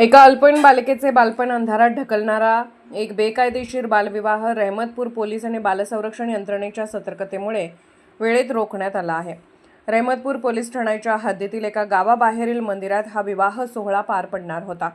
एका अल्पवयीन बालिकेचे बालपण अंधारात ढकलणारा एक बेकायदेशीर बालविवाह रहमतपूर पोलीस आणि बालसंरक्षण यंत्रणेच्या सतर्कतेमुळे वेळेत रोखण्यात आला आहे। रहमतपूर पोलीस ठाण्याच्या हद्दीतील एका गावाबाहेरील मंदिरात हा विवाह सोहळा पार पडणार होता।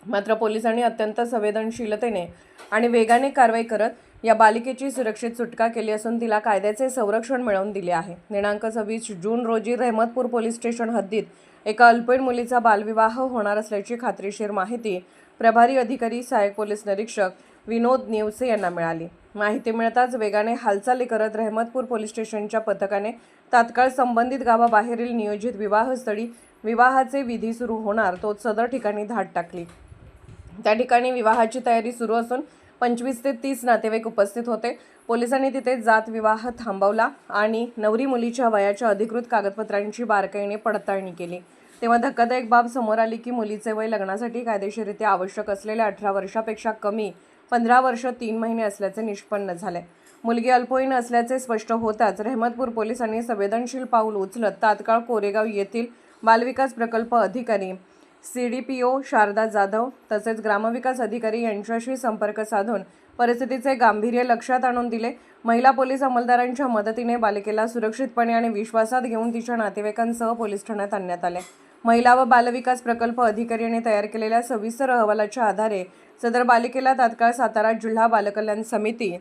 मात्र पोलिसांनी अत्यंत संवेदनशीलतेने आणि वेगाने कारवाई करत या बालिकेची सुरक्षित सुटका केली असून तिला कायद्याचे संरक्षण मिळवून दिले आहे। दिनांक 26 जून रोजी रहमतपूर पोलीस स्टेशन हद्दीत एका अल्पवयीन मुलीचा बालविवाह होणार असल्याची खात्रीशीर माहिती प्रभारी अधिकारी सहाय्यक पोलीस निरीक्षक विनोद नेवसे यांना मिळाली। माहिती मिळताच वेगाने हालचाली करत रहमतपूर पोलीस स्टेशनच्या पथकाने तात्काळ संबंधित गावाबाहेरील नियोजित विवाहस्थळी विवाहाचे विधी सुरू होणार तोच सदर ठिकाणी धाड टाकली। त्या ठिकाणी विवाहाची तयारी सुरू असून 25 ते 30 नातेवाईक उपस्थित होते। पोलिसांनी तिथे जात विवाह थांबवला आणि नवरी मुलीच्या वयाच्या अधिकृत कागदपत्रांची बारकाईने पडताळणी केली। तेव्हा धक्कादायक बाब समोर आली की मुलीचे वय लग्नासाठी कायदेशीररित्या आवश्यक असलेल्या 18 वर्षापेक्षा कमी 15 वर्ष 3 महिने असल्याचे निष्पन्न झाले। मुलगी अल्पवयीन असल्याचे स्पष्ट होताच रहमतपूर पोलिसांनी संवेदनशील पाऊल उचलत तात्काळ कोरेगाव येथील बालविकास प्रकल्प अधिकारी CDPO शारदा जाधव तसेच ग्रामविकास अधिकारी यांच्याशी संपर्क साधून परिस्थितीचे गांभीर्य लक्षात आणून दिले। महिला पोलीस अंमलदारांच्या मदतीने बालिकेला सुरक्षितपणे आणि विश्वासात घेऊन तिच्या नातेवाईकांसह पोलीस ठाण्यात आणण्यात आले। महिला व बालविकास प्रकल्प अधिकारी यांनी तयार केलेल्या सविस्तर अहवालाच्या आधारे सदर बालिकेला तात्काळ सातारा जिल्हा बालकल्याण समिती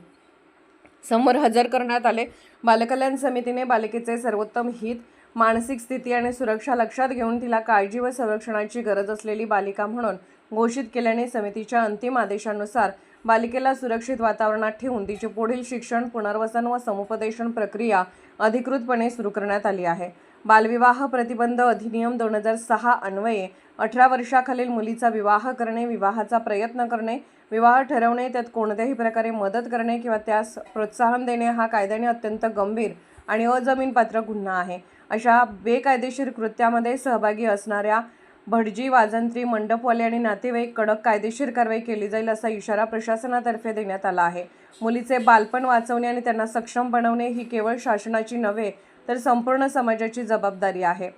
समोर हजर करण्यात आले। बालकल्याण समितीने बालिकेचे सर्वोत्तम हित, मानसिक स्थिती आणि सुरक्षा लक्षात घेऊन तिला काळजी व संरक्षणाची गरज असलेली बालिका म्हणून घोषित केल्याने समितीच्या अंतिम आदेशानुसार बालिकेला सुरक्षित वातावरणात ठेवून तिचे पुढील शिक्षण, पुनर्वसन व समुपदेशन प्रक्रिया अधिकृतपणे सुरू करण्यात आली आहे। बालविवाह प्रतिबंध अधिनियम 2006 अन्वये 18 वर्षाखालील मुलीचा विवाह करणे, विवाहाचा प्रयत्न करणे, विवाह ठरवणे, त्यात कोणत्याही प्रकारे मदत करणे किंवा त्यास प्रोत्साहन देणे हा कायद्याने अत्यंत गंभीर आणि अजामीनपात्र गुन्हा आहे। अशा बेकायदेशीर कृत्यामध्ये सहभागी असणाऱ्या भटजी, वाजंत्री, मंडपवाले आणि नातेवाईक कडक कायदेशीर कारवाई केली जाईल असा इशारा प्रशासनातर्फे देण्यात आला आहे। मुलीचे बालपण वाचवणे आणि त्यांना सक्षम बनवणे ही केवळ शासनाची नव्हे तर संपूर्ण समाजाची जबाबदारी आहे।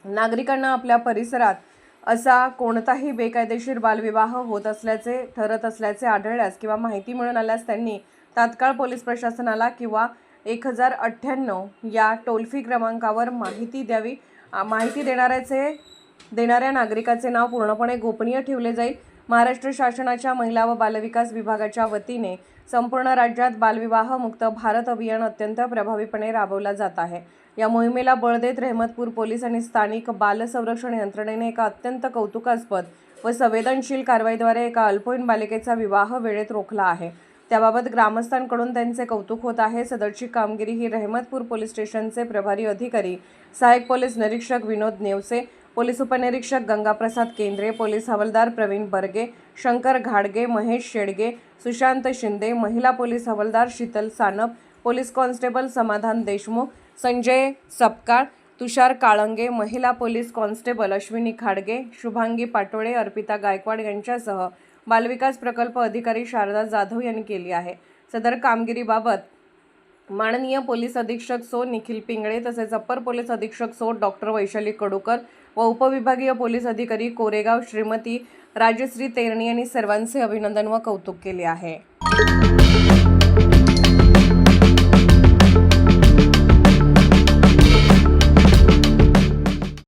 नागरिकांना आपल्या परिसरात असा कोणताही बेकायदेशीर बालविवाह होत असल्याचे ठरत असल्याचे आढळल्यास किंवा माहिती मिळून आल्यास त्यांनी तात्काळ पोलीस प्रशासनाला किंवा 1098 या टोल फ्री क्रमांकावर माहिती द्यावी। माहिती देणाऱ्या नागरिकाचे नाव पूर्णपणे गोपनीय ठेवले जाईल। महाराष्ट्र शासनाच्या महिला व बालविकास विभागाच्या वतीने संपूर्ण राज्यात बालविवाह मुक्त भारत अभियान अत्यंत प्रभावीपणे राबवला जात आहे। या मोहिमेला बळ देत रहमतपूर पोलीस आणि स्थानिक बाल संरक्षण यंत्रणेने एका अत्यंत कौतुकास्पद व संवेदनशील कारवाईद्वारे एका अल्पवयीन बालिकेचा विवाह वेळेत रोखला आहे। त्याबाबत ग्रामस्थांकडून त्यांचे कौतुक होत आहे। सदरची कामगिरी ही रहमतपूर पोलीस स्टेशनचे प्रभारी अधिकारी सहाय्यक पोलीस निरीक्षक विनोद नेवसे, पोलीस उपनिरीक्षक गंगाप्रसाद केंद्रे, पोलीस हवालदार प्रवीण बर्गे, शंकर घाडगे, महेश शेडगे, सुशांत शिंदे, महिला पोलीस हवालदार शीतल सानप, पोलीस कॉन्स्टेबल समाधान देशमुख, संजय सपकाळ, तुषार काळंगे, महिला पोलीस कॉन्स्टेबल अश्विनी खाडगे, शुभांगी पाटोळे, अर्पिता गायकवाड यांच्यासह बालविकास प्रकल्प अधिकारी शारदा जाधव यांनी केली आहे। सदर कामगिरीबाबत माननीय पोलीस अधीक्षक सो निखिल पिंगळे तसेच अप्पर पोलीस अधीक्षक सो डॉक्टर वैशाली कडूकर व उपविभागीय पोलीस अधिकारी कोरेगाव श्रीमती राजश्री तेरणी यांनी सर्वांचे अभिनंदन व कौतुक केले आहे।